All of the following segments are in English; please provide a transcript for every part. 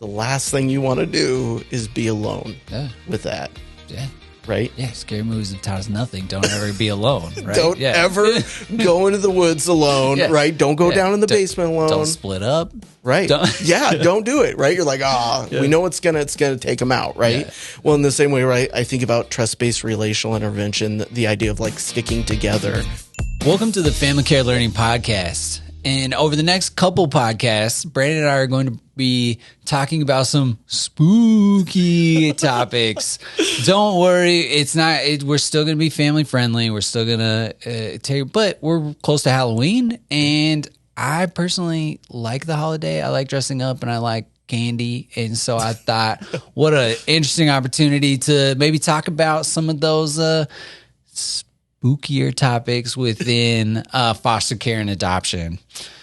the last thing you want to do is be alone with that. Yeah. Right? Yeah, scary movies have taught us nothing. Don't ever be alone, right? Don't ever go into the woods alone, right? Don't go down in the basement alone. Don't split up. Right. Don't do it, right? You're like, we know it's gonna take them out, right? Yeah. Well, in the same way, right, I think about trust-based relational intervention, the idea of like sticking together. Welcome to the Family Care Learning Podcast. And over the next couple podcasts, Brandon and I are going to be talking about some spooky topics. Don't worry, we're still going to be family friendly. We're still going to but we're close to Halloween, and I personally like the holiday. I like dressing up, and I like candy. And so I thought, what an interesting opportunity to maybe talk about some of those spookier topics within foster care and adoption.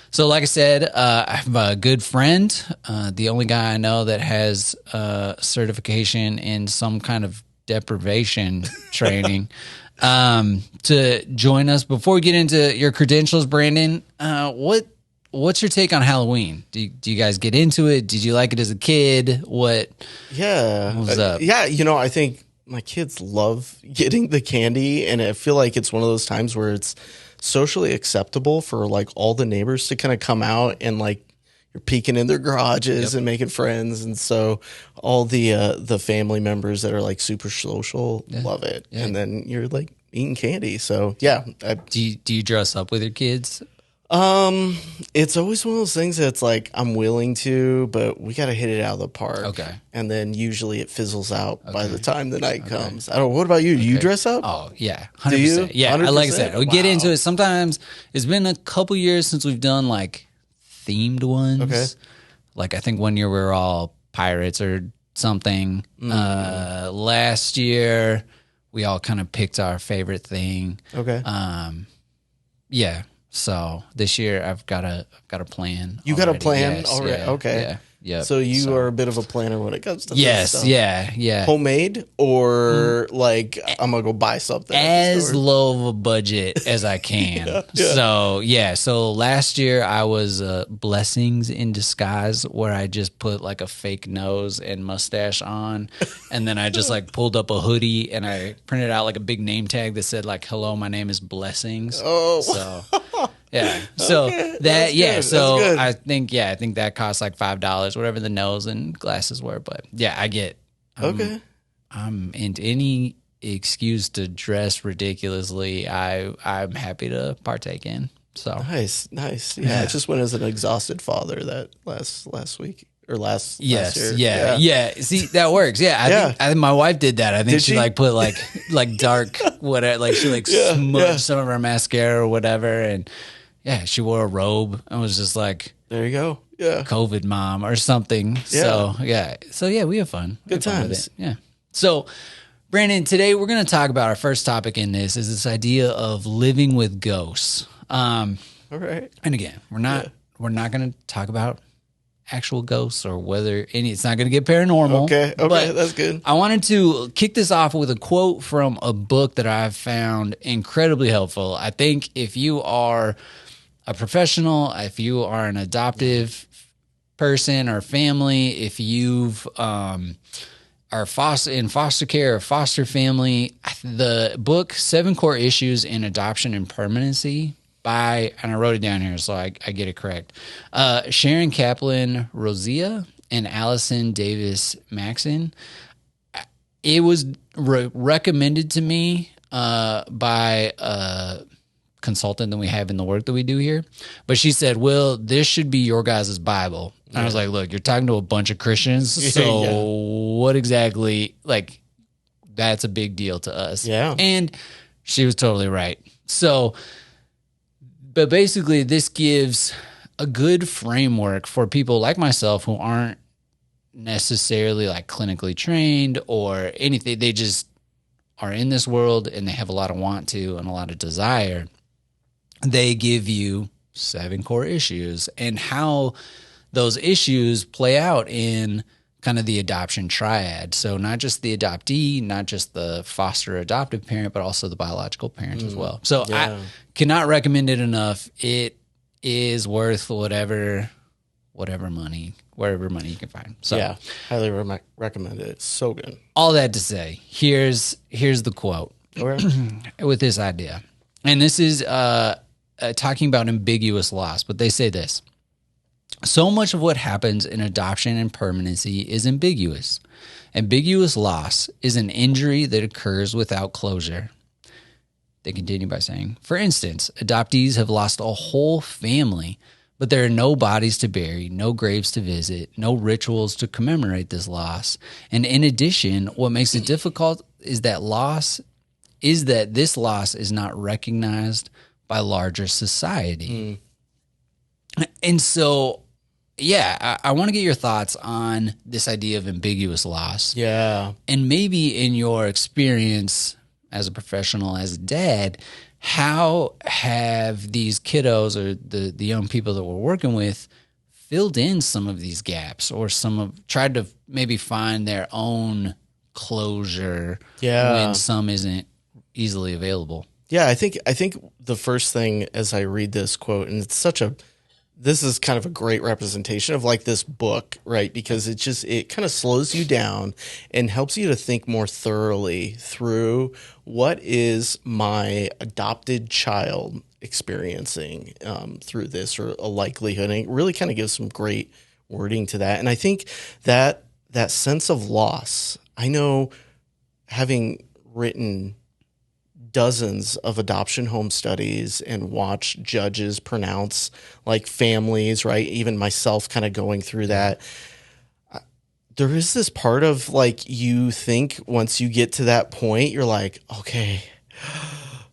So like I said, I have a good friend, the only guy I know that has certification in some kind of deprivation training, to join us. Before we get into your credentials, Brandon, what's your take on Halloween? Do you guys get into it? Did you like it as a kid? What was up? I think my kids love getting the candy, and I feel like it's one of those times where it's socially acceptable for like all the neighbors to kind of come out, and like you're peeking in their garages and making friends. And so all the family members that are like super social love it. Yeah. And then you're like eating candy. So do you dress up with your kids? It's always one of those things that's like, I'm willing to, but we got to hit it out of the park. Okay. And then usually it fizzles out by the time the night comes. I don't know. What about you? Do you dress up? Oh, yeah. 100%. Do you? Yeah. 100%? Like I said, we get into it. Sometimes it's been a couple years since we've done like themed ones. Okay. Like I think one year we were all pirates or something. Last year we all kind of picked our favorite thing. Okay. Yeah. So this year I've got a plan. You got a plan already? Yeah, okay. Yeah. Yeah. So you are a bit of a planner when it comes to this stuff. Yeah. Homemade or like I'm gonna go buy something as low of a budget as I can. So last year I was blessings in disguise, where I just put like a fake nose and mustache on, and then I just like pulled up a hoodie and I printed out like a big name tag that said like, "Hello, my name is Blessings." Oh, so. Yeah. So that, So I think that costs like $5, whatever the nose and glasses were. But yeah, I get. I'm into any excuse to dress ridiculously. I'm happy to partake in. So nice. Yeah, I just went as an exhausted father that last week. Or last year. Yeah. See, that works. Yeah, I think my wife did that. I think she like put like dark whatever, like she like smudged some of her mascara or whatever, and she wore a robe and was just like, there you go, COVID mom or something. So we have fun. Good times. With it. Yeah. So Brandon, today we're going to talk about our first topic in this is this idea of living with ghosts. All right. And again, we're not going to talk about actual ghosts or whether it's not going to get paranormal. Okay, but that's good. I wanted to kick this off with a quote from a book that I've found incredibly helpful. I think if you are a professional, if you are an adoptive person or family, if you've are in foster care or foster family, the book 7 Core Issues in Adoption and Permanency and I wrote it down here so I get it correct. Sharon Kaplan Rosia and Allison Davis Maxon. It was recommended to me by a consultant that we have in the work that we do here. But she said, "Will, this should be your guys' Bible." And I was like, "Look, you're talking to a bunch of Christians, so what exactly? Like, that's a big deal to us." Yeah, and she was totally right. So. But basically, this gives a good framework for people like myself who aren't necessarily like clinically trained or anything. They just are in this world and they have a lot of want to and a lot of desire. They give you 7 core issues and how those issues play out in kind of the adoption triad. So not just the adoptee, not just the foster adoptive parent, but also the biological parent as well. So I cannot recommend it enough. It is worth whatever money wherever money you can find. So Yeah, highly recommend it. It's so good. all that to say, here's the quote with this idea. And this is talking about ambiguous loss, but they say this. So much of what happens in adoption and permanency is ambiguous. Ambiguous loss is an injury that occurs without closure. They continue by saying, for instance, adoptees have lost a whole family, but there are no bodies to bury, no graves to visit, no rituals to commemorate this loss. And in addition, what makes it difficult is that this loss is not recognized by larger society. And so, yeah, I want to get your thoughts on this idea of ambiguous loss. Yeah. And maybe in your experience as a professional, as a dad, how have these kiddos or the young people that we're working with filled in some of these gaps, or tried to maybe find their own closure when some isn't easily available? Yeah, I think the first thing as I read this quote, and this is kind of a great representation of like this book, right? Because it kind of slows you down and helps you to think more thoroughly through what is my adopted child experiencing through this, or a likelihood. And it really kind of gives some great wording to that. And I think that sense of loss, I know, having written dozens of adoption home studies and watch judges pronounce like families, right? Even myself kind of going through that. There is this part of like, you think once you get to that point, you're like, okay,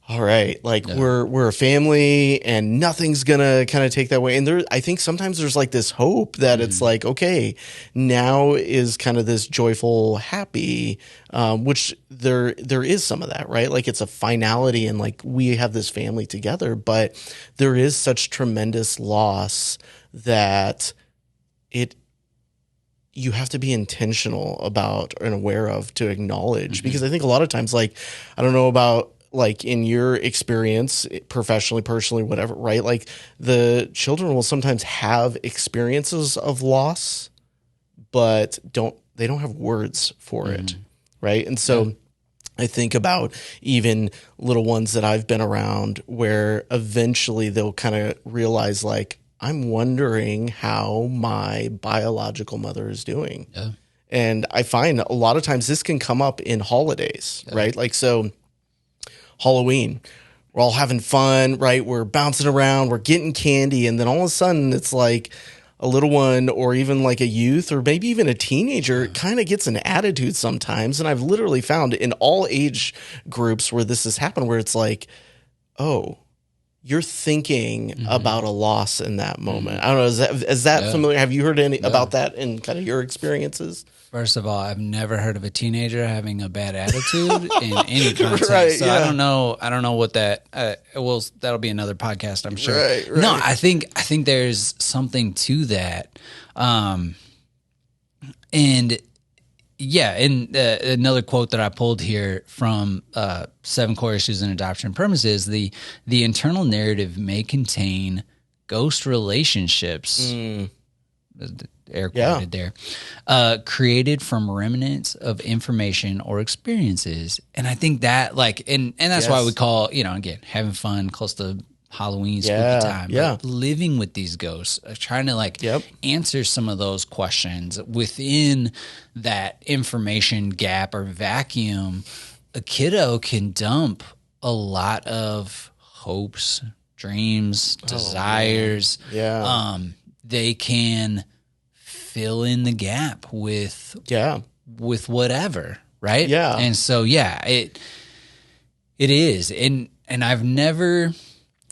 all right, like we're a family and nothing's gonna kind of take that way. And I think sometimes there's like this hope that it's like, okay, now is kind of this joyful, happy, which there is some of that, right? Like it's a finality and like we have this family together, but there is such tremendous loss that you have to be intentional about and aware of to acknowledge, because I think a lot of times, like, I don't know about like in your experience, professionally, personally, whatever, right? Like the children will sometimes have experiences of loss, but they don't have words for it, right? And so I think about even little ones that I've been around where eventually they'll kind of realize like, I'm wondering how my biological mother is doing. Yeah. And I find a lot of times this can come up in holidays, right? Like, so Halloween, we're all having fun, right? We're bouncing around, we're getting candy. And then all of a sudden it's like a little one, or even like a youth, or maybe even a teenager kind of gets an attitude sometimes. And I've literally found in all age groups where this has happened, where it's like, oh, you're thinking about a loss in that moment. I don't know. Is that familiar? Have you heard any about that in kind of your experiences? First of all, I've never heard of a teenager having a bad attitude in any context. Right, so I don't know what that. That'll be another podcast, I'm sure. Right. No, I think there's something to that, and yeah. And another quote that I pulled here from 7 Core Issues in Adoption and Permanency is the internal narrative may contain ghost relationships. Air quoted there, created from remnants of information or experiences. And I think that and that's why we call, again, having fun close to Halloween, spooky time, like living with these ghosts, trying to answer some of those questions within that information gap or vacuum. A kiddo can dump a lot of hopes, dreams, desires. They can fill in the gap with whatever, right? Yeah. And so it is. And I've never,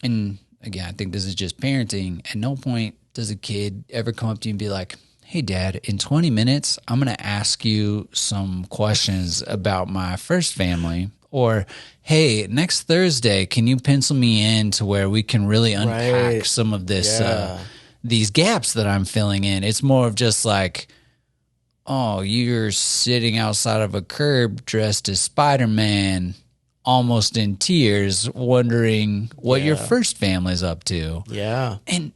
and again, I think this is just parenting, at no point does a kid ever come up to you and be like, hey dad, in 20 minutes I'm going to ask you some questions about my first family, or hey, next Thursday can you pencil me in to where we can really unpack some of this these gaps that I'm filling in. It's more of just like, oh, you're sitting outside of a curb dressed as Spider-Man, almost in tears, wondering what your first family's up to. Yeah. And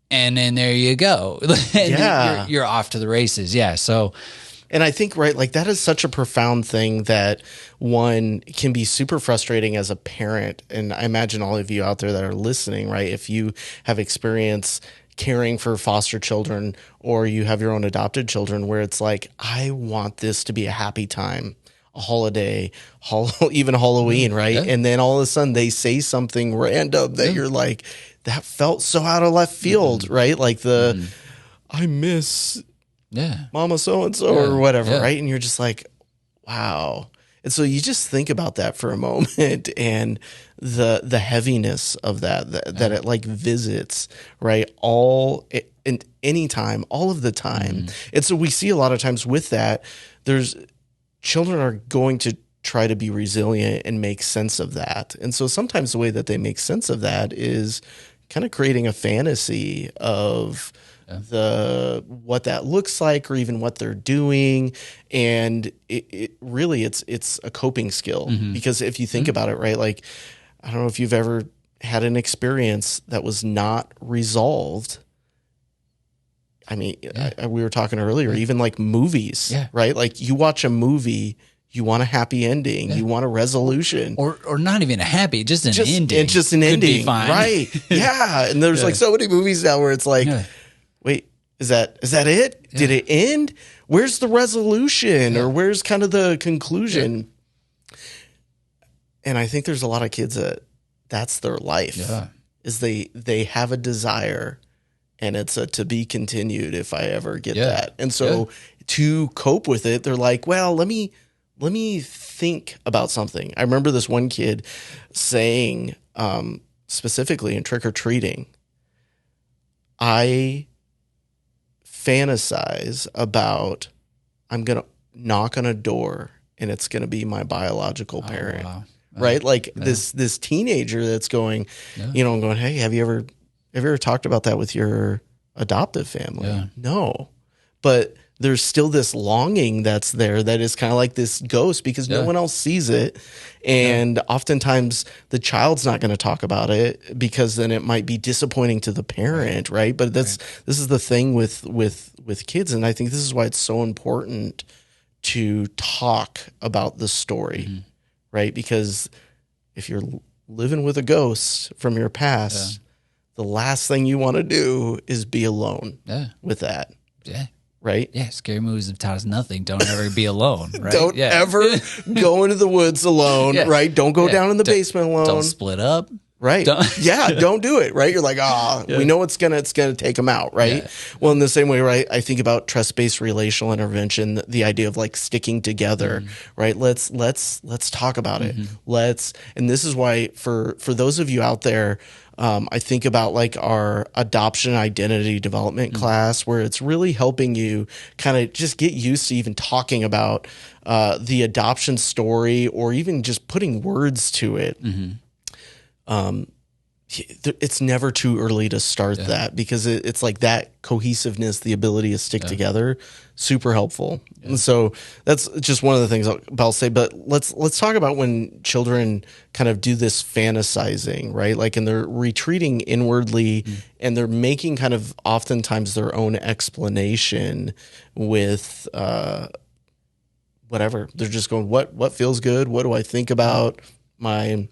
and then there you go. And Yeah. you're off to the races. Yeah. So, And I think, right, like that is such a profound thing that one can be super frustrating as a parent. And I imagine all of you out there that are listening, right, if you have experience caring for foster children or you have your own adopted children where it's like, I want this to be a happy time, a holiday, even Halloween, right? Yeah. And then all of a sudden they say something random that you're like, that felt so out of left field, right? Like I miss yeah. Mama so and so or whatever, yeah. right? And you're just like, wow. And so you just think about that for a moment and the heaviness of that it like visits, right? And anytime, all of the time. And so we see a lot of times with that, children are going to try to be resilient and make sense of that. And so sometimes the way that they make sense of that is kind of creating a fantasy of what that looks like or even what they're doing. And it really it's a coping skill because if you think about it, right, like I don't know if you've ever had an experience that was not resolved. I mean, we were talking earlier, even like movies, right? Like you watch a movie, you want a happy ending, you want a resolution, or not even a happy, just an ending. It's just an Could ending, be fine. right? Yeah, and there's like so many movies now where it's like, wait, is that it? Did it end? Where's the resolution, or where's kind of the conclusion? And I think there's a lot of kids that's their life. Is they have a desire. And it's a to be continued if I ever get that. And so to cope with it, they're like, well, let me think about something. I remember this one kid saying specifically in trick or treating, I fantasize about I'm going to knock on a door and it's going to be my biological parent. Wow. Right? Like this teenager that's going, going, hey, have you ever talked about that with your adoptive family? Yeah. No. But there's still this longing that's there that is kind of like this ghost because no one else sees it. And oftentimes the child's not going to talk about it because then it might be disappointing to the parent, right? But this is the thing with kids. And I think this is why it's so important to talk about the story, right? Because if you're living with a ghost from your past, the last thing you want to do is be alone with that. Yeah. Right? Yeah. Scary movies have taught us nothing. Don't ever be alone. Right? Don't ever go into the woods alone. Right? Don't go down in the basement alone. Don't split up. Right. Don't do it. Right. You're like, we know it's gonna take them out. Right. Yeah. Well, in the same way, right, I think about trust-based relational intervention, the idea of like sticking together, right? Let's talk about it. And this is why for those of you out there, I think about like our adoption identity development class where it's really helping you kind of just get used to even talking about the adoption story or even just putting words to it. It's never too early to start that because it's like that cohesiveness, the ability to stick together, super helpful. And so that's just one of the things I'll say. But let's talk about when children kind of do this fantasizing, right? Like, and they're retreating inwardly and they're making kind of oftentimes their own explanation with whatever. They're just going, what feels good? What do I think about my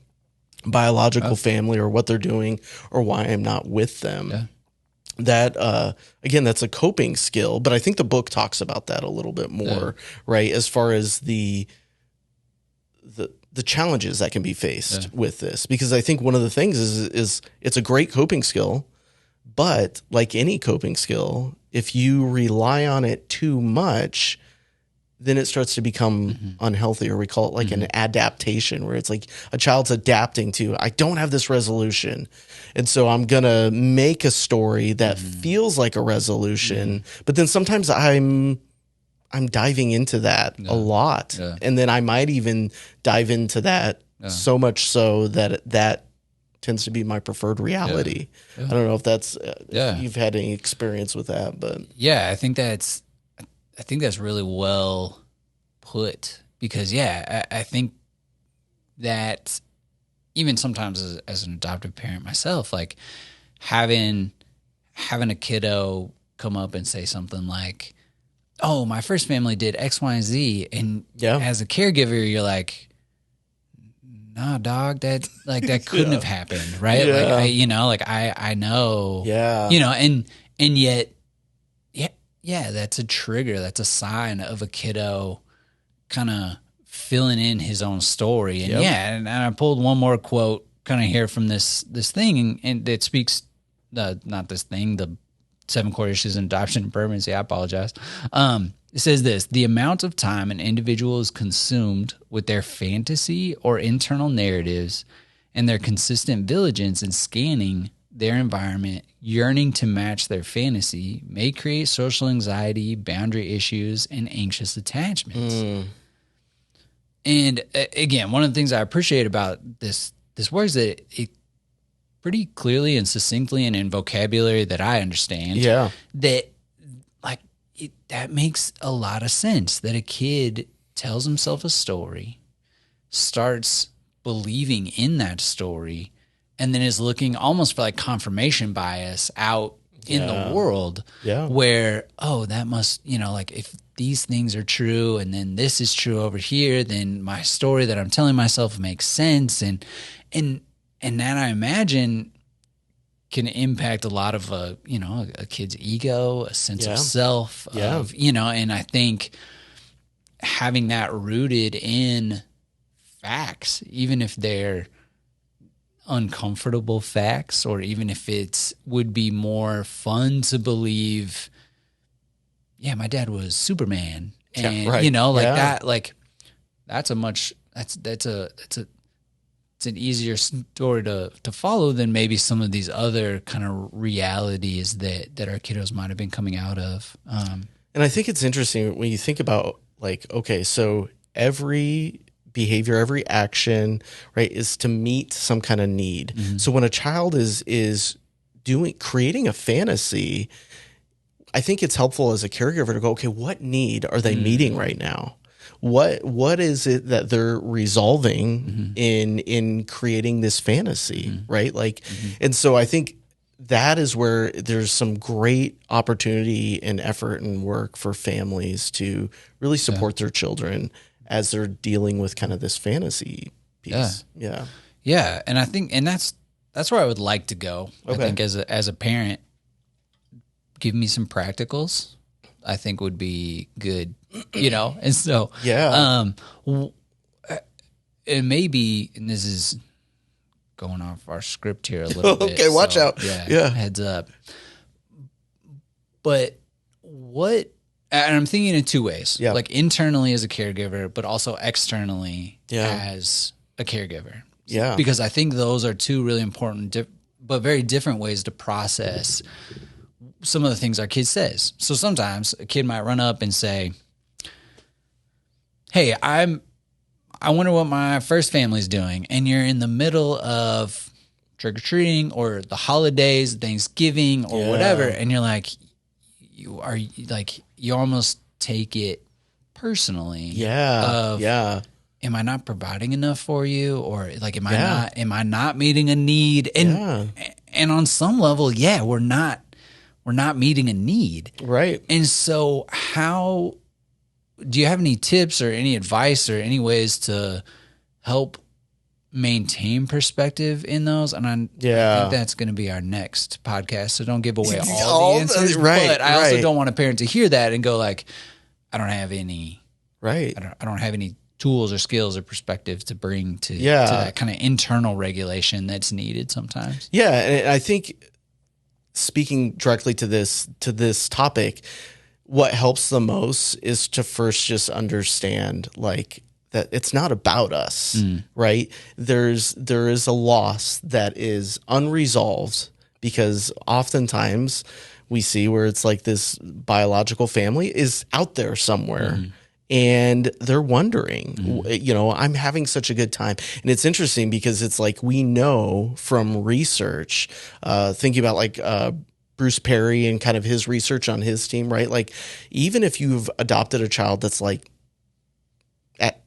biological family or what they're doing or why I'm not with them? That again, that's a coping skill, but I think the book talks about that a little bit more, right? As far as the challenges that can be faced with this, because I think one of the things is it's a great coping skill, but like any coping skill, if you rely on it too much, then it starts to become unhealthy, or we call it like an adaptation, where it's like a child's adapting to, I don't have this resolution. And so I'm going to make a story that feels like a resolution, but then sometimes I'm diving into that a lot. Yeah. And then I might even dive into that so much so that tends to be my preferred reality. Yeah. I don't know if that's, if you've had any experience with that, but I think that's really well put because, I think that even sometimes as an adoptive parent myself, like having having a kiddo come up and say something like, oh, my first family did X, Y, and Z. And as a caregiver, you're like, nah, dog, that couldn't have happened. Right. Yeah. I know, and yet, that's a trigger. That's a sign of a kiddo kind of filling in his own story. And and I pulled one more quote kind of here from this thing, and it speaks, not this thing, the 7 core issues in adoption and permanency. I apologize. It says this: the amount of time an individual is consumed with their fantasy or internal narratives and their consistent vigilance in scanning their environment, yearning to match their fantasy, may create social anxiety, boundary issues, and anxious attachments. And again, one of the things I appreciate about this work is that it pretty clearly and succinctly and in vocabulary that I understand, that that makes a lot of sense, that a kid tells himself a story, starts believing in that story, and then is looking almost for like confirmation bias out in the world where, oh, that must, if these things are true and then this is true over here, then my story that I'm telling myself makes sense. And that, I imagine, can impact a lot of a kid's ego, a sense of self, and I think having that rooted in facts, even if they're uncomfortable facts, or even if would be more fun to believe, my dad was Superman, and that's an easier story to follow than maybe some of these other kind of realities that our kiddos might have been coming out of. And I think it's interesting when you think about, like, okay, so every behavior, every action, right, is to meet some kind of need. Mm-hmm. So when a child is creating a fantasy, I think it's helpful as a caregiver to go, okay, what need are they meeting right now? What is it that they're resolving in creating this fantasy, right? Like, and so I think that is where there's some great opportunity and effort and work for families to really support their children as they're dealing with kind of this fantasy piece. Yeah. And I think, and that's where I would like to go. Okay. I think as a parent, give me some practicals, I think would be good, and so, and maybe, and this is going off our script here a little bit. Okay, watch out. Yeah. Heads up. But and I'm thinking in 2 ways, like internally as a caregiver, but also externally as a caregiver. Yeah. Because I think those are 2 really important, but very different ways to process some of the things our kid says. So sometimes a kid might run up and say, hey, I wonder what my first family's doing. And you're in the middle of trick-or-treating or the holidays, Thanksgiving or whatever. And you're like, you almost take it personally. Am I not providing enough for you? Or like, am I not meeting a need? And on some level, we're not meeting a need. Right. And so do you have any tips or any advice or any ways to help maintain perspective in those? And I think that's going to be our next podcast. So don't give away all the answers. Right. But I also don't want a parent to hear that and go like, I don't have any. Right. I don't have any tools or skills or perspectives to bring to that kind of internal regulation that's needed sometimes. Yeah. And I think, speaking directly to this topic, what helps the most is to first just understand, like, that it's not about us, right? There is a loss that is unresolved, because oftentimes we see where it's like this biological family is out there somewhere. And they're wondering, I'm having such a good time. And it's interesting because it's like, we know from research, thinking about like Bruce Perry and kind of his research on his team, right? Like, even if you've adopted a child that's like at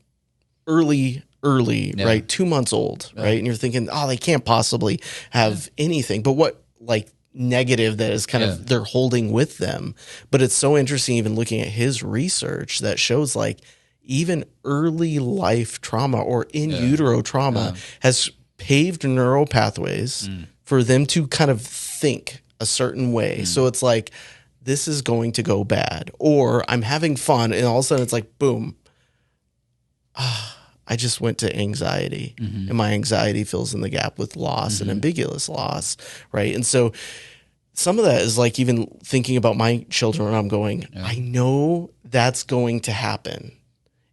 early, right? 2 months old, right? And you're thinking, oh, they can't possibly have anything. But what, like, negative that is kind of they're holding with them. But it's so interesting even looking at his research that shows like even early life trauma or in utero trauma has paved neural pathways for them to kind of think a certain way. So it's like, this is going to go bad, or I'm having fun. And all of a sudden it's like, boom, I just went to anxiety and my anxiety fills in the gap with loss and ambiguous loss. Right. And so some of that is like even thinking about my children, I'm going, I know that's going to happen.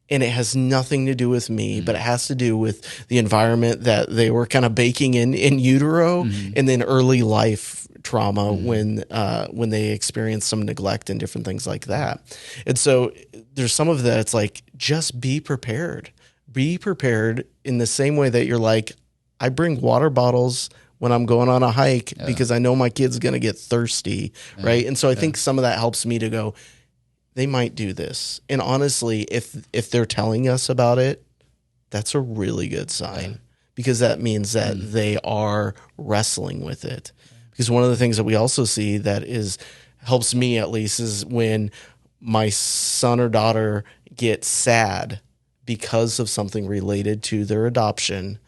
And it has nothing to do with me, but it has to do with the environment that they were kind of baking in utero and then early life trauma when they experience some neglect and different things like that. And so there's some of that. It's like, just be prepared. Be prepared in the same way that you're like, I bring water bottles when I'm going on a hike because I know my kid's going to get thirsty. Right. And so I think some of that helps me to go, they might do this. And honestly, if they're telling us about it, that's a really good sign because that means that they are wrestling with it. Because one of the things that we also see that helps me at least is when my son or daughter gets sad because of something related to their adoption,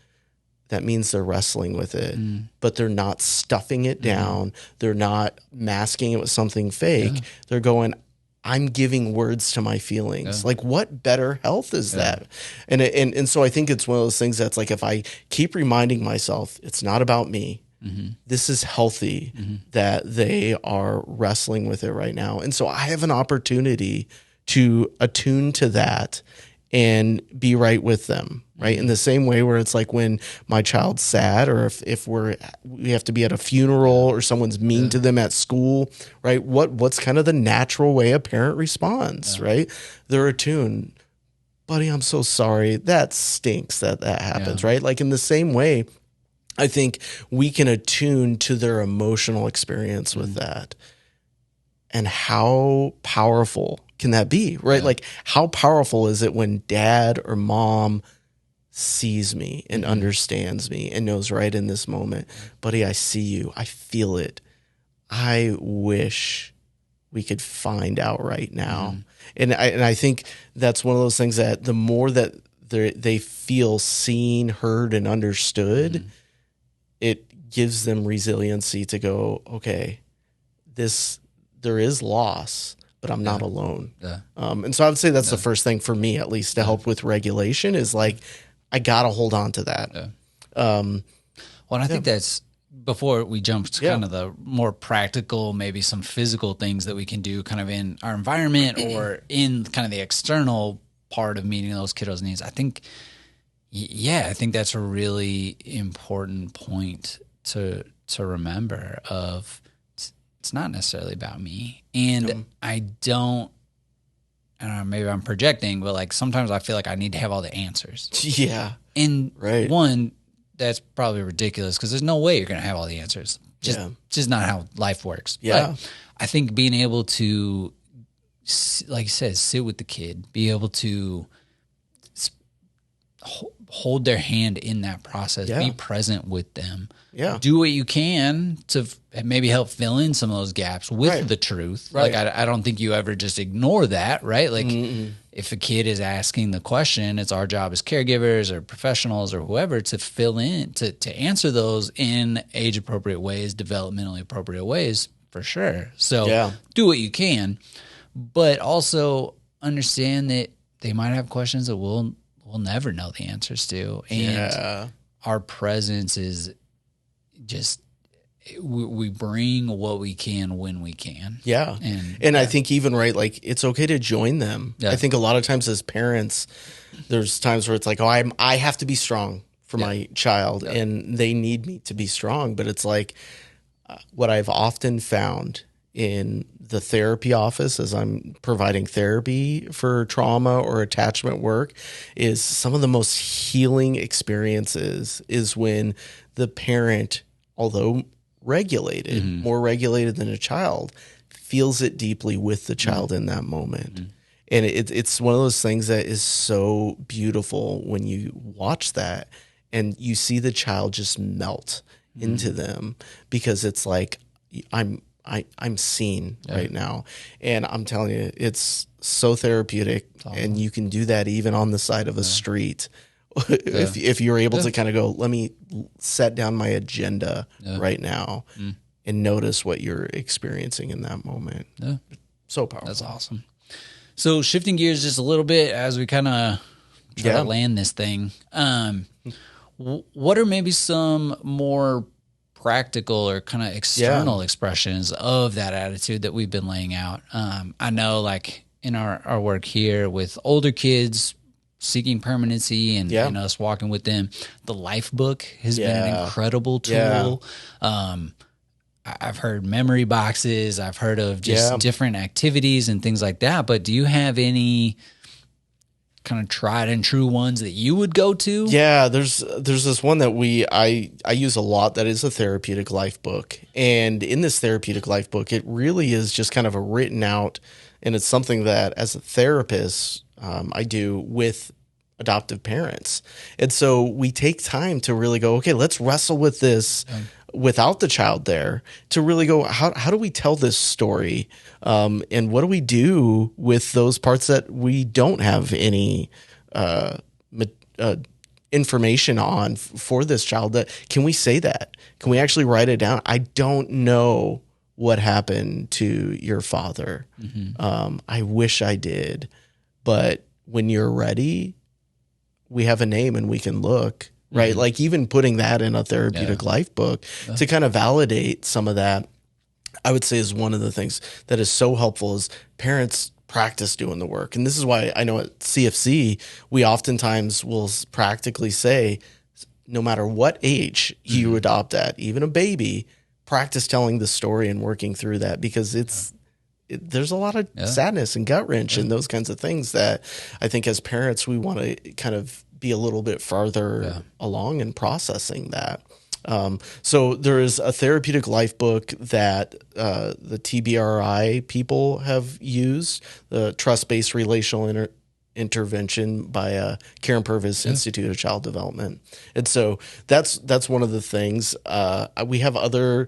that means they're wrestling with it, but they're not stuffing it down. They're not masking it with something fake. They're going, I'm giving words to my feelings. Like, what better health is that? And so I think it's one of those things that's like, if I keep reminding myself, it's not about me. This is healthy that they are wrestling with it right now. And so I have an opportunity to attune to that and be right with them, right? In the same way where it's like when my child's sad, or if we have to be at a funeral or someone's mean to them at school, right? What's kind of the natural way a parent responds, right? They're attuned. Buddy, I'm so sorry. That stinks that happens, right? Like in the same way, I think we can attune to their emotional experience with that. And how powerful can that be, right? Like, how powerful is it when dad or mom sees me and understands me and knows right in this moment, buddy, I see you. I feel it. I wish we could find out right now. And I think that's one of those things that the more that they feel seen, heard, and understood, it gives them resiliency to go, okay, there is loss, but I'm not alone. And so I would say that's the first thing for me, at least, to help with regulation is like, I got to hold on to that. Well, and I think that's, before we jump to kind of the more practical, maybe some physical things that we can do kind of in our environment or in kind of the external part of meeting those kiddos' needs. I think, I think that's a really important point to remember of, it's not necessarily about me. And I don't know, maybe I'm projecting, but like sometimes I feel like I need to have all the answers. And one, that's probably ridiculous because there's no way you're going to have all the answers. Just not how life works. But I think being able to, like you said, sit with the kid, be able to hold their hand in that process, be present with them, do what you can to maybe help fill in some of those gaps with the truth. Like I don't think you ever just ignore that, right? Like if a kid is asking the question, it's our job as caregivers or professionals or whoever to fill in, to answer those in age appropriate ways, developmentally appropriate ways, for sure. So do what you can, but also understand that they might have questions that we'll never know the answers to. And our presence is just, we bring what we can when we can. And I think even, like, it's okay to join them. I think a lot of times as parents, there's times where it's like, oh, I have to be strong for my child and they need me to be strong. But it's like what I've often found in the therapy office as I'm providing therapy for trauma or attachment work is some of the most healing experiences is when the parent, although regulated, more regulated than a child, feels it deeply with the child in that moment. And it's one of those things that is so beautiful when you watch that and you see the child just melt into them because it's like, I'm seen right now. And I'm telling you, it's so therapeutic, and you can do that even on the side of a street. If you're able to kind of go, let me set down my agenda right now and notice what you're experiencing in that moment. Yeah. So powerful. That's awesome. So shifting gears just a little bit as we kind of try to land this thing. What are maybe some more practical or kind of external expressions of that attitude that we've been laying out? I know like in our work here with older kids seeking permanency and us walking with them, the life book has been an incredible tool. I've heard memory boxes. I've heard of just different activities and things like that. But do you have any kind of tried and true ones that you would go to? Yeah, there's this one that I use a lot that is a therapeutic life book. And in this therapeutic life book, it really is just kind of a written out, and it's something that as a therapist, I do with adoptive parents. And so we take time to really go, okay, let's wrestle with this without the child there, to really go, how do we tell this story? And what do we do with those parts that we don't have any information on for this child? That can we say that? Can we actually write it down? I don't know what happened to your father. I wish I did. But when you're ready, we have a name and we can look, right? Like even putting that in a therapeutic life book to kind of validate some of that, I would say is one of the things that is so helpful is parents practice doing the work. And this is why I know at CFC, we oftentimes will practically say, no matter what age you adopt at, even a baby, practice telling the story and working through that, because there's a lot of sadness and gut wrench and those kinds of things that I think as parents, we want to kind of be a little bit farther along in processing that. So there is a therapeutic life book that the TBRI people have used, the Trust-Based Relational Intervention by Karen Purvis Institute of Child Development. And so that's one of the things. We have other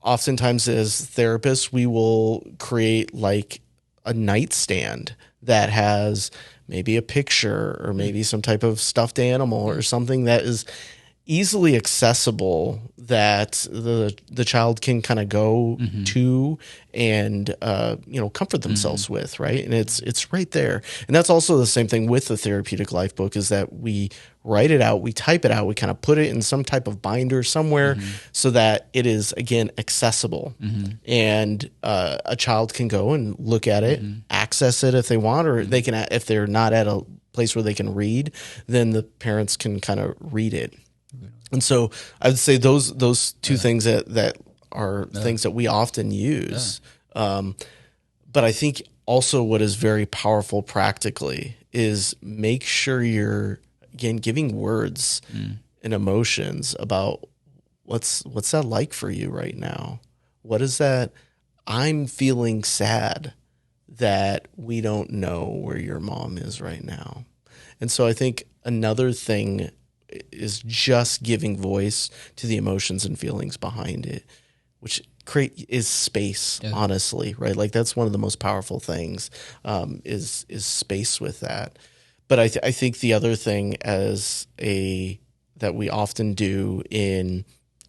oftentimes as therapists, we will create like a nightstand that has maybe a picture or maybe some type of stuffed animal or something that is easily accessible that the child can kind of go to and comfort themselves with, right? And it's right there. And that's also the same thing with the therapeutic life book, is that we write it out, we type it out, we kind of put it in some type of binder somewhere so that it is, again, accessible. And a child can go and look at it, access it if they want, or they can, if they're not at a place where they can read, then the parents can kind of read it. And so I would say those two things that are things that we often use. But I think also what is very powerful practically is make sure you're, again, giving words and emotions about what's that like for you right now? What is that? I'm feeling sad that we don't know where your mom is right now. And so I think another thing is just giving voice to the emotions and feelings behind it, which is space, honestly, right? Like that's one of the most powerful things, is space with that. But I think the other thing that we often do in,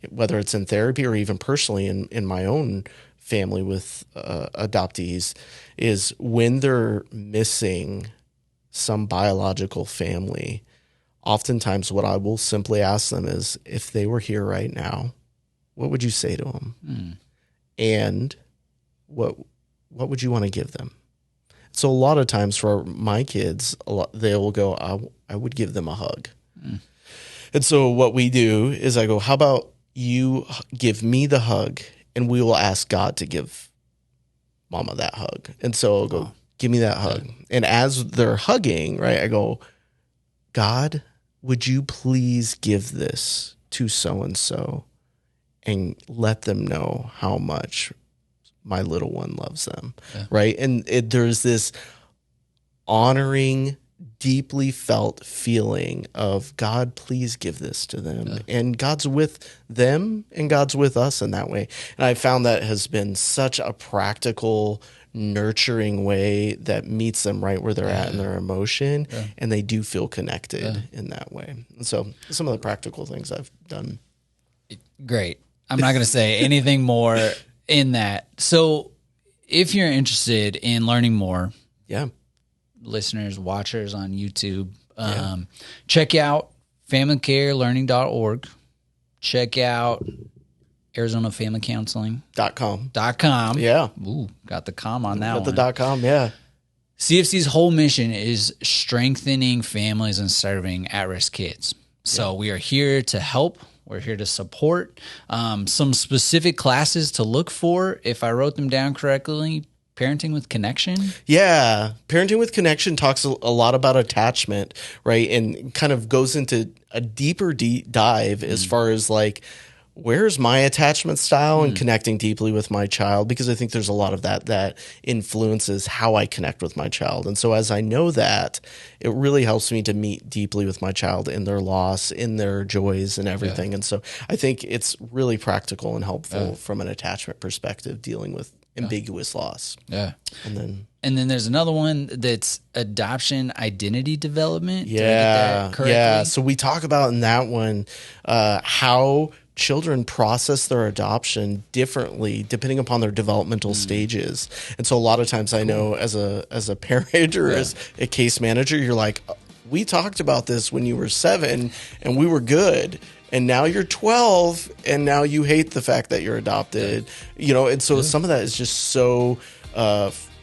whether it's in therapy or even personally in my own family with adoptees, is when they're missing some biological family, oftentimes what I will simply ask them is, if they were here right now, what would you say to them? And what would you want to give them? So a lot of times for my kids, they will go, I would give them a hug. And so what we do is I go, how about you give me the hug and we will ask God to give mama that hug. And so I'll go, give me that hug. And as they're hugging, right, I go, God, would you please give this to so-and-so and let them know how much my little one loves them, right? And there's this honoring deeply felt feeling of God, please give this to them. And God's with them and God's with us in that way. And I found that has been such a practical, nurturing way that meets them right where they're at in their emotion. And they do feel connected in that way. And so some of the practical things I've done. Great. I'm not going to say anything more in that. So if you're interested in learning more, listeners, watchers on YouTube, check out familycarelearning.org. Check out ArizonaFamilyCounseling.com. Yeah. Ooh, got the com on that Got one. the .com, yeah. CFC's whole mission is strengthening families and serving at-risk kids. So we are here to help. We're here to support. Some specific classes to look for, if I wrote them down correctly. Parenting with Connection? Yeah. Parenting with Connection talks a lot about attachment, right? And kind of goes into a deeper dive as far as like, where's my attachment style and connecting deeply with my child? Because I think there's a lot of that influences how I connect with my child. And so as I know that, it really helps me to meet deeply with my child in their loss, in their joys and everything. And so I think it's really practical and helpful from an attachment perspective, dealing with ambiguous loss. Yeah. And then there's another one that's adoption identity development. Did I get that correctly? Yeah. So we talk about in that one how children process their adoption differently depending upon their developmental stages. And so a lot of times I know as a parent or as a case manager, you're like, we talked about this when you were 7 and we were good. And now you're 12 and now you hate the fact that you're adopted, you know? And so some of that is just so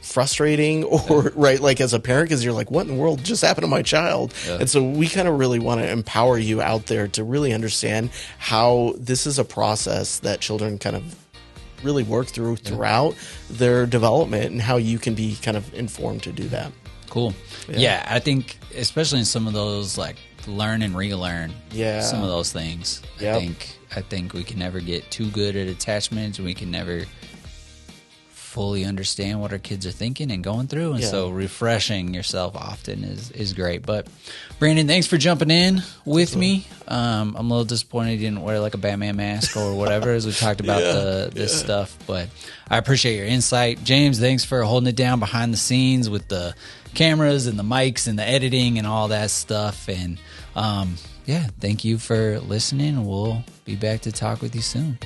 frustrating or right. Like as a parent, cause you're like, what in the world just happened to my child? And so we kind of really want to empower you out there to really understand how this is a process that children kind of really work throughout their development and how you can be kind of informed to do that. Cool. Yeah. I think especially in some of those like learn and relearn some of those things. I think we can never get too good at attachments. We can never fully understand what our kids are thinking and going through. And so refreshing yourself often is great. But Brandon, thanks for jumping in with me. I'm a little disappointed you didn't wear like a Batman mask or whatever as we talked about this stuff, but I appreciate your insight. James, thanks for holding it down behind the scenes with the cameras and the mics and the editing and all that stuff. And thank you for listening. We'll be back to talk with you soon.